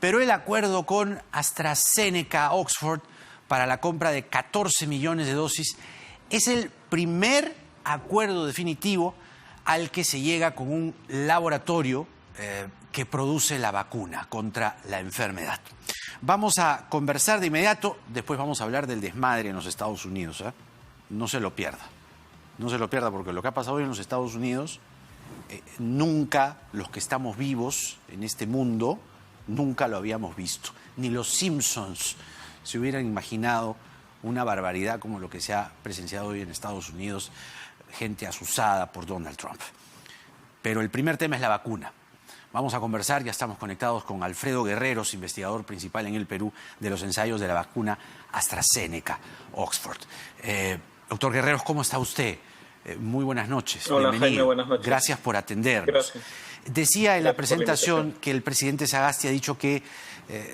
pero el acuerdo con AstraZeneca Oxford para la compra de 14 millones de dosis es el primer acuerdo definitivo al que se llega con un laboratorio que produce la vacuna contra la enfermedad. Vamos a conversar de inmediato, después vamos a hablar del desmadre en los Estados Unidos. No se lo pierda. No se lo pierda, porque lo que ha pasado hoy en los Estados Unidos, nunca los que estamos vivos en este mundo, nunca lo habíamos visto. Ni los Simpsons se hubieran imaginado una barbaridad como lo que se ha presenciado hoy en Estados Unidos, gente asusada por Donald Trump. Pero el primer tema es la vacuna. Vamos a conversar, ya estamos conectados con Alfredo Guerreros, investigador principal en el Perú de los ensayos de la vacuna AstraZeneca Oxford. Doctor Guerreros, ¿cómo está usted? Muy buenas noches. Hola, bienvenido. Jaime, buenas noches. Gracias por atendernos. Gracias. Decía en la presentación que el presidente Sagasti ha dicho que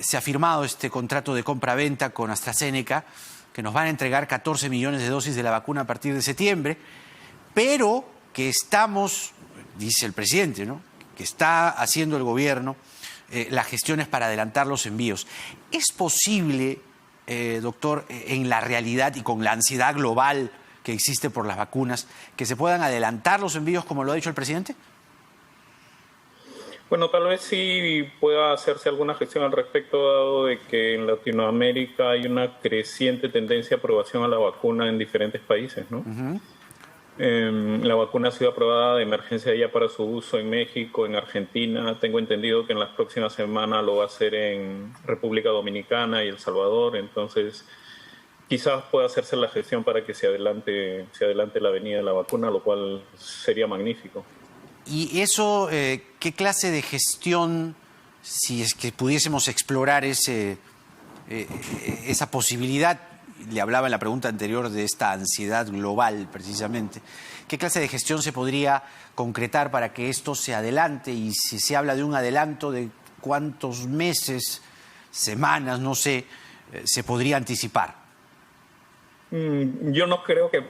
se ha firmado este contrato de compra-venta con AstraZeneca, que nos van a entregar 14 millones de dosis de la vacuna a partir de septiembre, pero que estamos, dice el presidente, ¿no?, que está haciendo el gobierno las gestiones para adelantar los envíos. ¿Es posible, doctor, en la realidad y con la ansiedad global que existe por las vacunas, que se puedan adelantar los envíos como lo ha dicho el presidente? Bueno, tal vez sí pueda hacerse alguna gestión al respecto, dado de que en Latinoamérica hay una creciente tendencia a aprobación a la vacuna en diferentes países, ¿no? La vacuna ha sido aprobada de emergencia ya para su uso en México, en Argentina. Tengo entendido que en las próximas semanas lo va a hacer en República Dominicana y El Salvador. Entonces, quizás pueda hacerse la gestión para que se adelante la venida de la vacuna, lo cual sería magnífico. ¿Y eso, qué clase de gestión, si es que pudiésemos explorar esa posibilidad? Le hablaba en la pregunta anterior de esta ansiedad global, precisamente. ¿Qué clase de gestión se podría concretar para que esto se adelante? Y si se habla de un adelanto, ¿de cuántos meses, semanas, no sé, se podría anticipar? Yo no creo que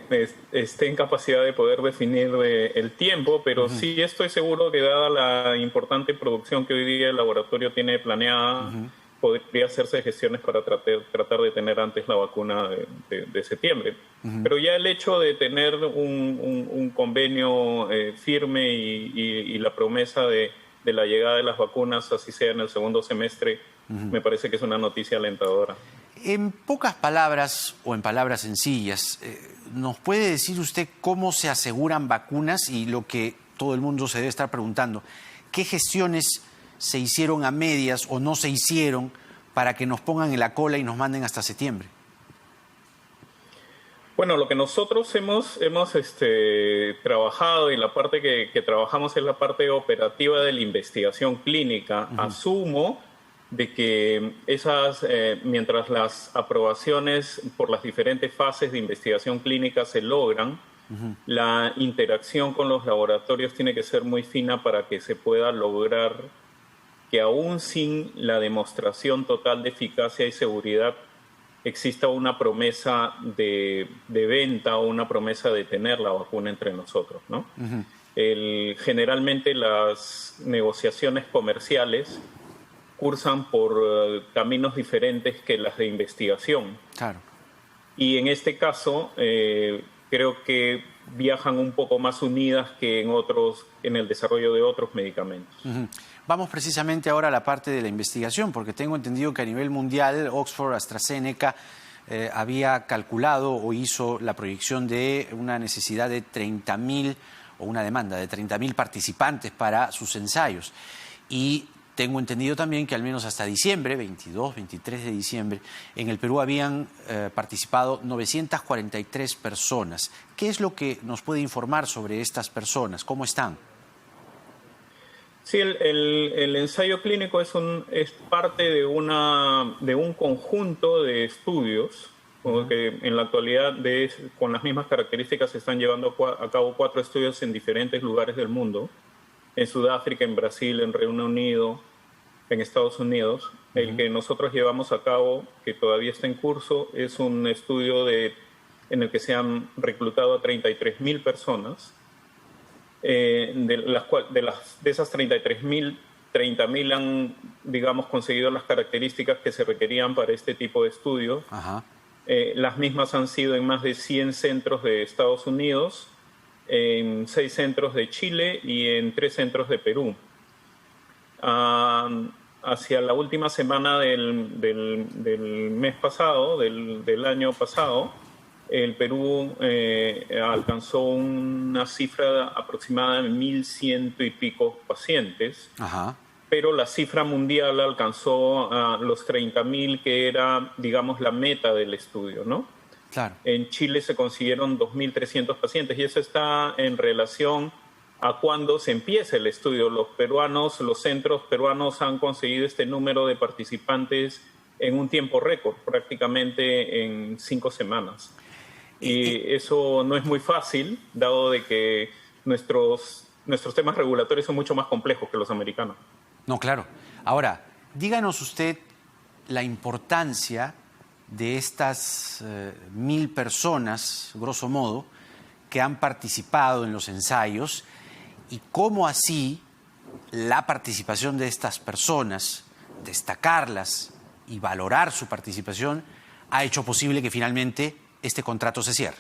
esté en capacidad de poder definir el tiempo, pero sí estoy seguro que, dada la importante producción que hoy día el laboratorio tiene planeada, podría hacerse gestiones para tratar de tener antes la vacuna de septiembre. Pero ya el hecho de tener un convenio firme y la promesa de la llegada de las vacunas, así sea en el segundo semestre, me parece que es una noticia alentadora. En pocas palabras, o en palabras sencillas, ¿nos puede decir usted cómo se aseguran vacunas? Y lo que todo el mundo se debe estar preguntando, ¿qué gestiones se hicieron a medias o no se hicieron para que nos pongan en la cola y nos manden hasta septiembre? Bueno, lo que nosotros hemos trabajado, y la parte que trabajamos es la parte operativa de la investigación clínica. Asumo de que mientras las aprobaciones por las diferentes fases de investigación clínica se logran, la interacción con los laboratorios tiene que ser muy fina para que se pueda lograr que, aún sin la demostración total de eficacia y seguridad, exista una promesa de venta o una promesa de tener la vacuna entre nosotros, ¿no? Generalmente las negociaciones comerciales cursan por caminos diferentes que las de investigación. Claro. Y en este caso, creo que viajan un poco más unidas que en el desarrollo de otros medicamentos. Vamos precisamente ahora a la parte de la investigación, porque tengo entendido que a nivel mundial Oxford, AstraZeneca, había calculado o hizo la proyección de una necesidad de 30.000 o una demanda de 30.000 participantes para sus ensayos. Y tengo entendido también que al menos hasta diciembre, 22, 23 de diciembre, en el Perú habían participado 943 personas. ¿Qué es lo que nos puede informar sobre estas personas? ¿Cómo están? Sí, el ensayo clínico es parte de un conjunto de estudios, que en la actualidad con las mismas características se están llevando a cabo 4 estudios en diferentes lugares del mundo, en Sudáfrica, en Brasil, en Reino Unido, en Estados Unidos. El que nosotros llevamos a cabo, que todavía está en curso, es un estudio en el que se han reclutado a 33.000 personas. De esas 33.000, 30.000 han, digamos, conseguido las características que se requerían para este tipo de estudios. Ajá. Las mismas han sido en más de 100 centros de Estados Unidos, en 6 centros de Chile y en 3 centros de Perú. Hacia la última semana del mes pasado, del año pasado, el Perú alcanzó una cifra aproximada de 1.100 y pico pacientes. Ajá. Pero la cifra mundial alcanzó los 30.000, que era, digamos, la meta del estudio, ¿no? Claro. En Chile se consiguieron 2.300 pacientes, y eso está en relación a cuando se empieza el estudio. Los centros peruanos han conseguido este número de participantes en un tiempo récord, prácticamente en 5 semanas. Y eso no es muy fácil, dado de que nuestros temas regulatorios son mucho más complejos que los americanos. No, claro. Ahora, díganos usted la importancia de estas 1.000 personas, grosso modo, que han participado en los ensayos y cómo así la participación de estas personas, destacarlas y valorar su participación, ha hecho posible que finalmente este contrato se cierre.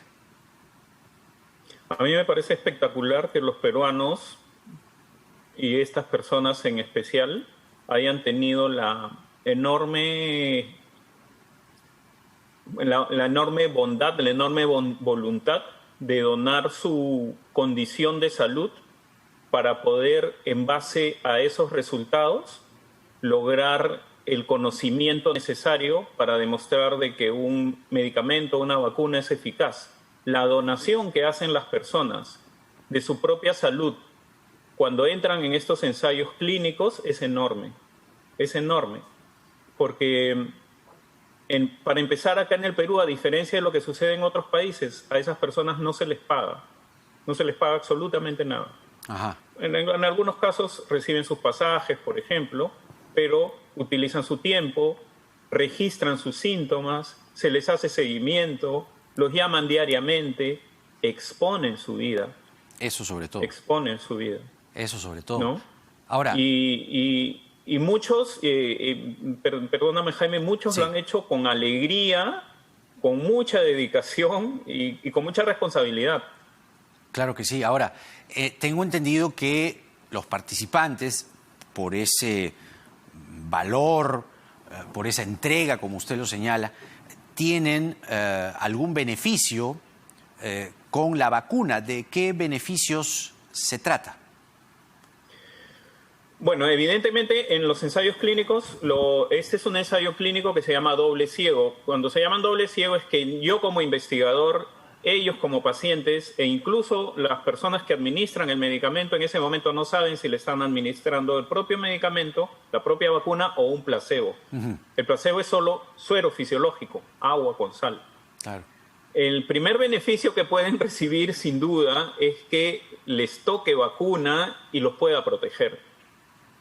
A mí me parece espectacular que los peruanos y estas personas en especial hayan tenido la enorme bondad, la enorme voluntad de donar su condición de salud para poder, en base a esos resultados, lograr el conocimiento necesario para demostrar de que un medicamento, una vacuna es eficaz. La donación que hacen las personas de su propia salud cuando entran en estos ensayos clínicos es enorme, porque para empezar, acá en el Perú, a diferencia de lo que sucede en otros países, a esas personas no se les paga absolutamente nada. Ajá. En algunos casos reciben sus pasajes, por ejemplo, pero utilizan su tiempo, registran sus síntomas, se les hace seguimiento, los llaman diariamente, exponen su vida. Eso sobre todo. Exponen su vida. Eso sobre todo. ¿No? Ahora. Y muchos, perdóname Jaime, muchos Sí. lo han hecho con alegría, con mucha dedicación y con mucha responsabilidad. Claro que sí. Ahora, tengo entendido que los participantes, por ese valor, por esa entrega, como usted lo señala, tienen algún beneficio con la vacuna. ¿De qué beneficios se trata? Bueno, evidentemente en los ensayos clínicos, este es un ensayo clínico que se llama doble ciego. Cuando se llaman doble ciego es que yo como investigador, ellos como pacientes e incluso las personas que administran el medicamento en ese momento no saben si le están administrando el propio medicamento, la propia vacuna o un placebo. Uh-huh. El placebo es solo suero fisiológico, agua con sal. Claro. El primer beneficio que pueden recibir sin duda es que les toque vacuna y los pueda proteger.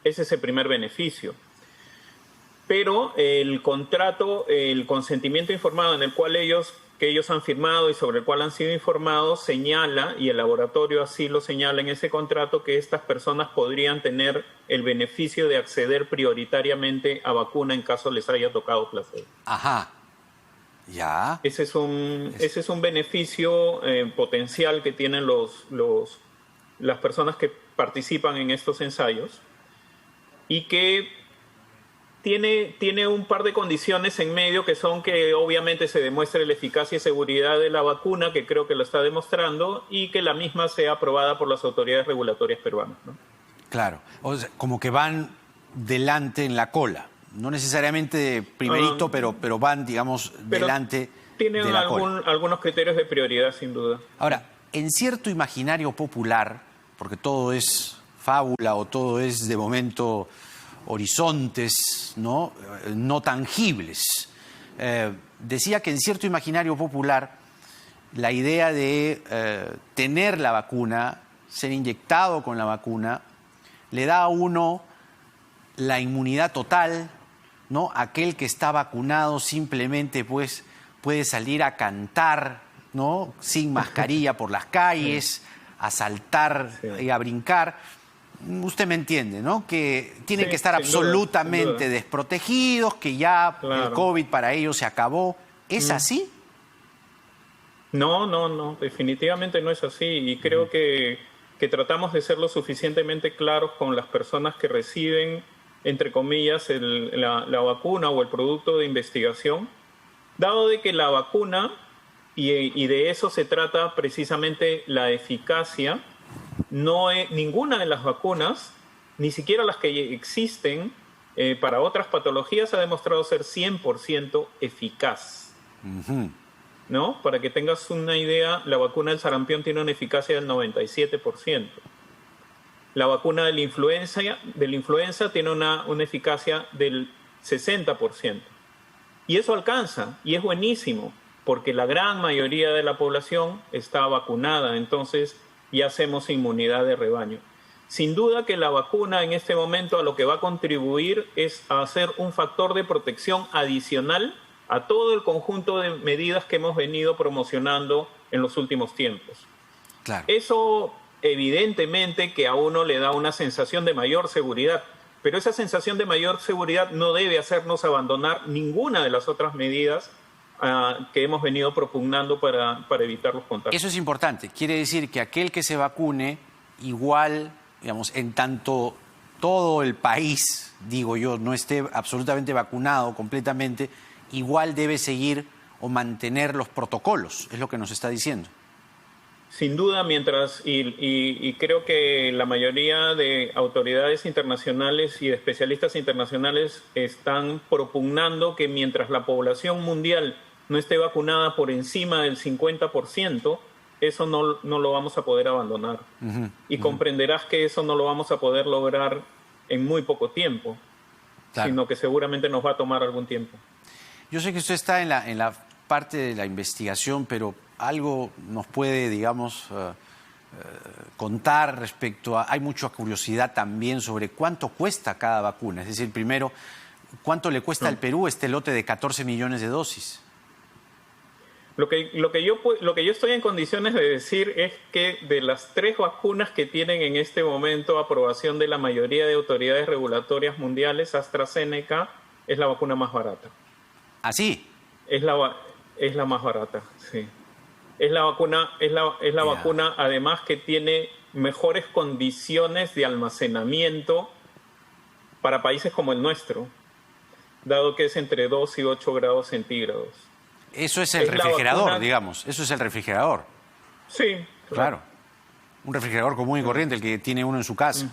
Ese es el primer beneficio. Pero el contrato, el consentimiento informado en el cual ellos han firmado y sobre el cual han sido informados, señala, y el laboratorio así lo señala en ese contrato, que estas personas podrían tener el beneficio de acceder prioritariamente a vacuna en caso les haya tocado placebo. Ajá. Ya. Ese es un beneficio potencial que tienen las personas que participan en estos ensayos, y que tiene un par de condiciones en medio, que son que obviamente se demuestre la eficacia y seguridad de la vacuna, que creo que lo está demostrando, y que la misma sea aprobada por las autoridades regulatorias peruanas, ¿no? Claro, o sea, como que van delante en la cola, no necesariamente primerito, pero van, digamos, delante tienen de la cola. Algunos criterios de prioridad, sin duda. Ahora, en cierto imaginario popular, porque todo es fábula o todo es de momento horizontes no tangibles. Decía que en cierto imaginario popular la idea de tener la vacuna, ser inyectado con la vacuna, le da a uno la inmunidad total, ¿no? Aquel que está vacunado simplemente pues puede salir a cantar, ¿no? Sin mascarilla por las calles, a saltar y a brincar. usted me entiende, ¿no? Que tienen Sí, que estar sin duda, absolutamente sin duda. desprotegidos, que ya el Claro. COVID para ellos se acabó. ¿Es así? No, no, no, definitivamente no es así y creo que tratamos de ser lo suficientemente claros con las personas que reciben, entre comillas, la vacuna o el producto de investigación, dado de que la vacuna, y de eso se trata precisamente la eficacia, ninguna de las vacunas, ni siquiera las que existen para otras patologías, ha demostrado ser 100% eficaz. ¿No? Para que tengas una idea, la vacuna del sarampión tiene una eficacia del 97%. La vacuna de la influenza tiene una eficacia del 60%. Y eso alcanza, y es buenísimo, porque la gran mayoría de la población está vacunada, entonces ya hacemos inmunidad de rebaño. Sin duda que la vacuna en este momento a lo que va a contribuir es a ser un factor de protección adicional a todo el conjunto de medidas que hemos venido promocionando en los últimos tiempos. Claro. Eso evidentemente que a uno le da una sensación de mayor seguridad, pero esa sensación de mayor seguridad no debe hacernos abandonar ninguna de las otras medidas que hemos venido propugnando para evitar los contagios. Eso es importante. Quiere decir que aquel que se vacune, igual, digamos, en tanto todo el país, digo yo, no esté absolutamente vacunado completamente, igual debe seguir o mantener los protocolos, es lo que nos está diciendo. Sin duda, y creo que la mayoría de autoridades internacionales y de especialistas internacionales están propugnando que mientras la población mundial no esté vacunada por encima del 50%, eso no lo vamos a poder abandonar. Y comprenderás que eso no lo vamos a poder lograr en muy poco tiempo, Claro. sino que seguramente nos va a tomar algún tiempo. Yo sé que usted está en la parte de la investigación, pero algo nos puede, digamos, contar respecto a... Hay mucha curiosidad también sobre cuánto cuesta cada vacuna. Es decir, primero, ¿cuánto le cuesta al Perú este lote de 14 millones de dosis? Lo que yo estoy en condiciones de decir es que de las 3 vacunas que tienen en este momento aprobación de la mayoría de autoridades regulatorias mundiales, AstraZeneca es la vacuna más barata. ¿Ah, sí? Es la más barata, sí. Es la vacuna además que tiene mejores condiciones de almacenamiento para países como el nuestro, dado que es entre 2 y 8 grados centígrados. Eso es el refrigerador, digamos. Eso es el refrigerador. Sí, Claro. Un refrigerador común y corriente, el que tiene uno en su casa.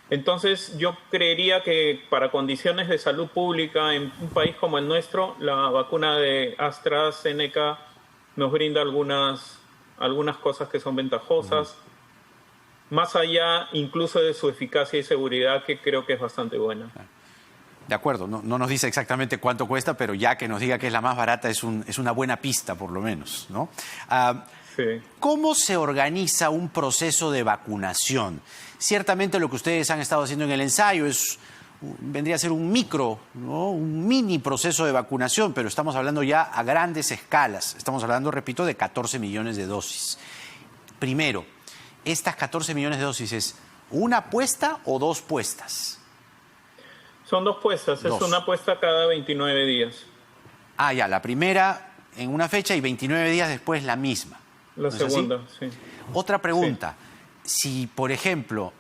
Entonces, yo creería que para condiciones de salud pública en un país como el nuestro, la vacuna de AstraZeneca nos brinda algunas cosas que son ventajosas, más allá incluso de su eficacia y seguridad, que creo que es bastante buena. De acuerdo, no nos dice exactamente cuánto cuesta, pero ya que nos diga que es la más barata es una buena pista, por lo menos, ¿no? Sí. ¿Cómo se organiza un proceso de vacunación? Ciertamente lo que ustedes han estado haciendo en el ensayo vendría a ser un micro, ¿no? Un mini proceso de vacunación, pero estamos hablando ya a grandes escalas. Estamos hablando, repito, de 14 millones de dosis. Primero, ¿estas 14 millones de dosis es una puesta o 2 puestas? Son 2 puestas, es una puesta cada 29 días. Ah, ya, la primera en una fecha y 29 días después la misma. La segunda, sí. Otra pregunta. Sí. Si, por ejemplo,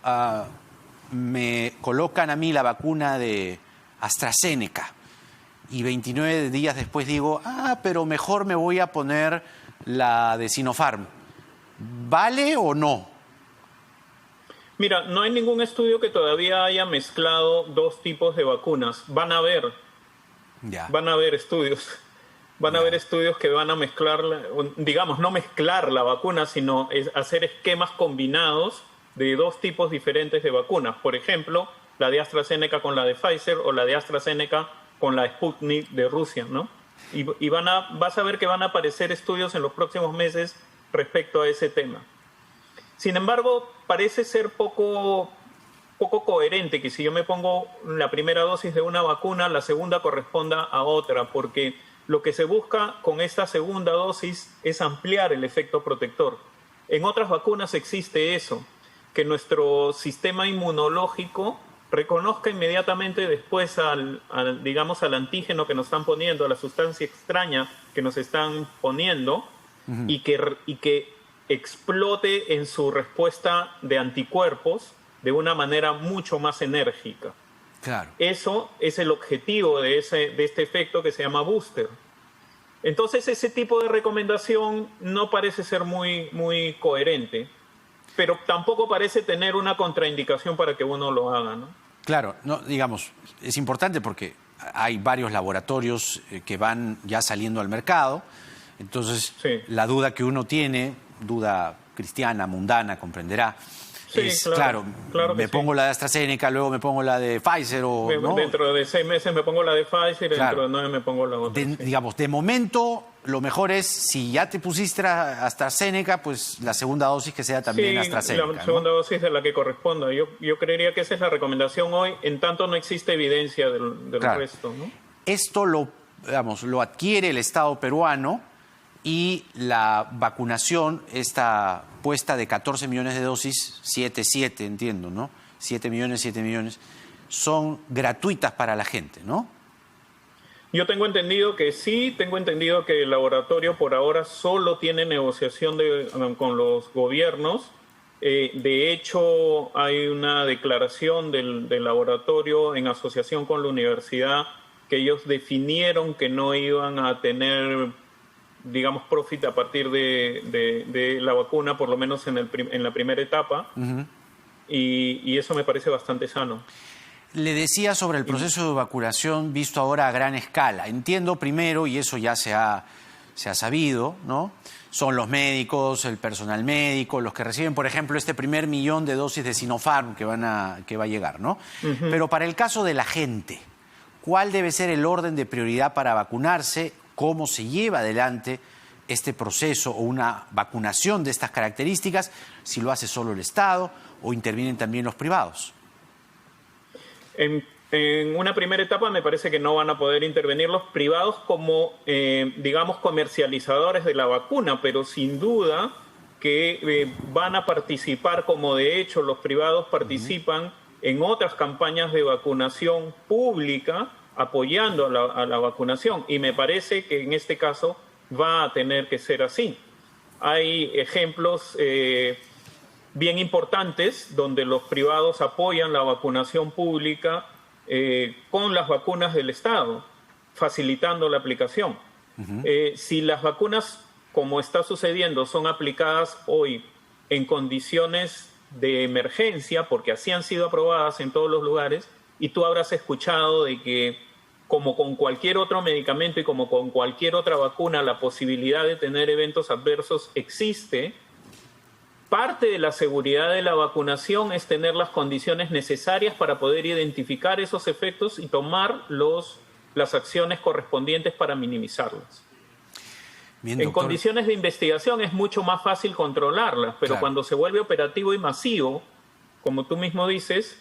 me colocan a mí la vacuna de AstraZeneca y 29 días después digo, pero mejor me voy a poner la de Sinopharm, ¿vale o no? Mira, no hay ningún estudio que todavía haya mezclado 2 tipos de vacunas. Van a haber estudios. Van a haber estudios que van a mezclar, digamos, no mezclar la vacuna, sino hacer esquemas combinados de 2 tipos diferentes de vacunas. Por ejemplo, la de AstraZeneca con la de Pfizer o la de AstraZeneca con la Sputnik de Rusia, ¿no? Y vas a ver que van a aparecer estudios en los próximos meses respecto a ese tema. Sin embargo, parece ser poco coherente que si yo me pongo la primera dosis de una vacuna, la segunda corresponda a otra, porque lo que se busca con esta segunda dosis es ampliar el efecto protector. En otras vacunas existe eso, que nuestro sistema inmunológico reconozca inmediatamente después digamos, al antígeno que nos están poniendo, a la sustancia extraña que nos están poniendo, y que explote en su respuesta de anticuerpos de una manera mucho más enérgica. Claro. Eso es el objetivo de este efecto que se llama booster. Entonces, ese tipo de recomendación no parece ser muy, muy coherente, pero tampoco parece tener una contraindicación para que uno lo haga, ¿no? Claro, no, digamos, es importante porque hay varios laboratorios que van ya saliendo al mercado, entonces Sí. la duda que uno tiene, duda cristiana, mundana, comprenderá, Sí, es, claro que me sí. pongo la de AstraZeneca, luego me pongo la de Pfizer o... ¿no? Dentro de 6 meses me pongo la de Pfizer, Claro. dentro de 9 me pongo la otra. Sí. Digamos, de momento, lo mejor es, si ya te pusiste AstraZeneca, pues la segunda dosis que sea también Sí, AstraZeneca, la segunda ¿no? dosis de la que corresponda. Yo creería que esa es la recomendación hoy, en tanto no existe evidencia del Claro. resto, ¿no? Esto lo adquiere el Estado peruano y la vacunación, esta puesta de 14 millones de dosis, 7 entiendo, ¿no? 7 millones, son gratuitas para la gente, ¿no? Yo tengo entendido que sí, tengo entendido que el laboratorio por ahora solo tiene negociación con los gobiernos. De hecho, hay una declaración del laboratorio en asociación con la universidad que ellos definieron que no iban a tener, digamos, profit a partir de la vacuna, por lo menos en la primera etapa. Y eso me parece bastante sano. Le decía sobre el proceso de vacunación visto ahora a gran escala. Entiendo primero, y eso ya se ha sabido, ¿no? Son los médicos, el personal médico, los que reciben, por ejemplo, este primer 1 millón de dosis de Sinopharm que va a llegar, ¿no? Pero para el caso de la gente, ¿cuál debe ser el orden de prioridad para vacunarse? ¿Cómo se lleva adelante este proceso o una vacunación de estas características? Si lo hace solo el Estado o intervienen también los privados. En una primera etapa me parece que no van a poder intervenir los privados como, digamos, comercializadores de la vacuna, pero sin duda que van a participar, como de hecho los privados participan en otras campañas de vacunación pública apoyando a la vacunación. Y me parece que en este caso va a tener que ser así. Hay ejemplos bien importantes donde los privados apoyan la vacunación pública con las vacunas del Estado, facilitando la aplicación. Si las vacunas, como está sucediendo, son aplicadas hoy en condiciones de emergencia, porque así han sido aprobadas en todos los lugares, y tú habrás escuchado de que, como con cualquier otro medicamento y como con cualquier otra vacuna, la posibilidad de tener eventos adversos existe. Parte de la seguridad de la vacunación es tener las condiciones necesarias para poder identificar esos efectos y tomar las acciones correspondientes para minimizarlos. Bien, En doctor. condiciones de investigación es mucho más fácil controlarlas, pero Claro. cuando se vuelve operativo y masivo, como tú mismo dices,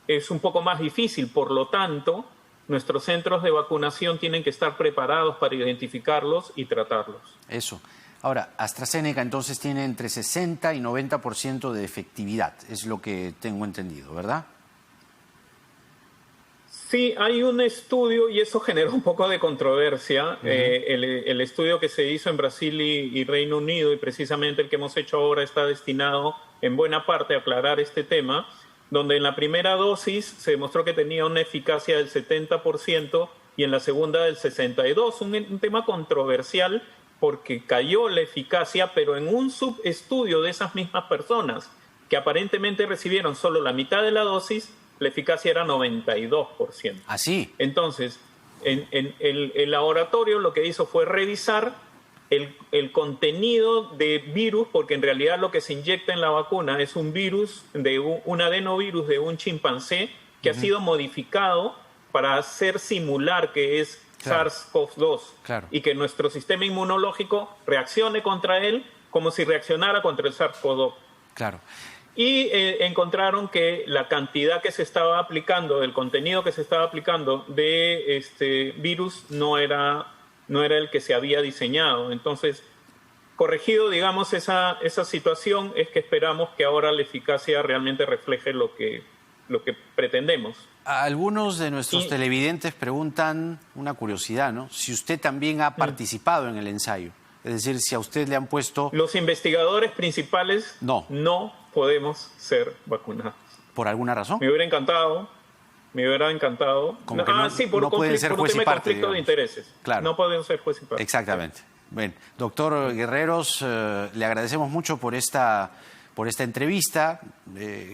es un poco más difícil. Por lo tanto, nuestros centros de vacunación tienen que estar preparados para identificarlos y tratarlos. Eso. Ahora, AstraZeneca entonces tiene entre 60 y 90% de efectividad, es lo que tengo entendido, ¿verdad? Sí, hay un estudio y eso generó un poco de controversia. El estudio que se hizo en Brasil y Reino Unido, y precisamente el que hemos hecho ahora, está destinado en buena parte a aclarar este tema, donde en la primera dosis se demostró que tenía una eficacia del 70% y en la segunda del 62%. Un tema controversial porque cayó la eficacia, pero en un subestudio de esas mismas personas que aparentemente recibieron solo la mitad de la dosis, la eficacia era 92%. Así. Entonces, el laboratorio lo que hizo fue revisar el contenido de virus, porque en realidad lo que se inyecta en la vacuna es un virus, un adenovirus de un chimpancé que ha sido modificado para hacer simular que es Claro. SARS-CoV-2 Claro. y que nuestro sistema inmunológico reaccione contra él como si reaccionara contra el SARS-CoV-2. Claro. Y encontraron que la cantidad que se estaba aplicando, del contenido que se estaba aplicando de este virus no era el que se había diseñado. Entonces, corregido, digamos, esa situación, es que esperamos que ahora la eficacia realmente refleje lo que pretendemos. Algunos de nuestros televidentes preguntan una curiosidad, ¿no? Si usted también ha participado en el ensayo. Es decir, si a usted le han puesto... Los investigadores principales no podemos ser vacunados. ¿Por alguna razón? Me hubiera encantado. Como que sí, por un tema de conflicto de intereses. Claro. No podemos ser juez y parte. Exactamente. Bien, doctor Guerreros, le agradecemos mucho por esta entrevista.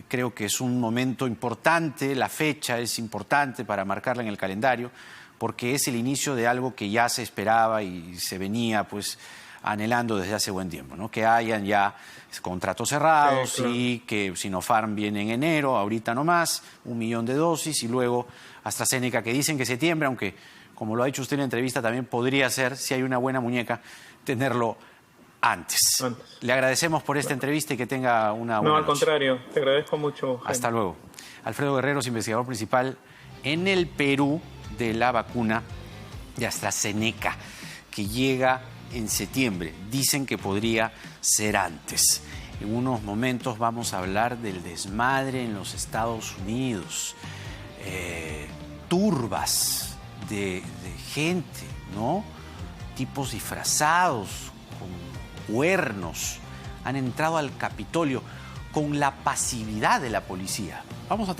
Creo que es un momento importante, la fecha es importante para marcarla en el calendario, porque es el inicio de algo que ya se esperaba y se venía pues anhelando desde hace buen tiempo, ¿no? Que hayan ya contratos cerrados, sí, claro. Y que Sinopharm viene en enero, ahorita no más, 1 millón de dosis, y luego AstraZeneca, que dicen que septiembre, aunque como lo ha dicho usted en la entrevista, también podría ser, si hay una buena muñeca, tenerlo antes. Le agradecemos por esta entrevista y que tenga una buena No, al noche. contrario, te agradezco mucho, Jaime. Hasta luego. Alfredo Guerreros, investigador principal en el Perú de la vacuna de AstraZeneca, que llega en septiembre. Dicen que podría ser antes. En unos momentos vamos a hablar del desmadre en los Estados Unidos. Turbas de gente, ¿no? Tipos disfrazados, con cuernos, han entrado al Capitolio con la pasividad de la policía. Vamos a tener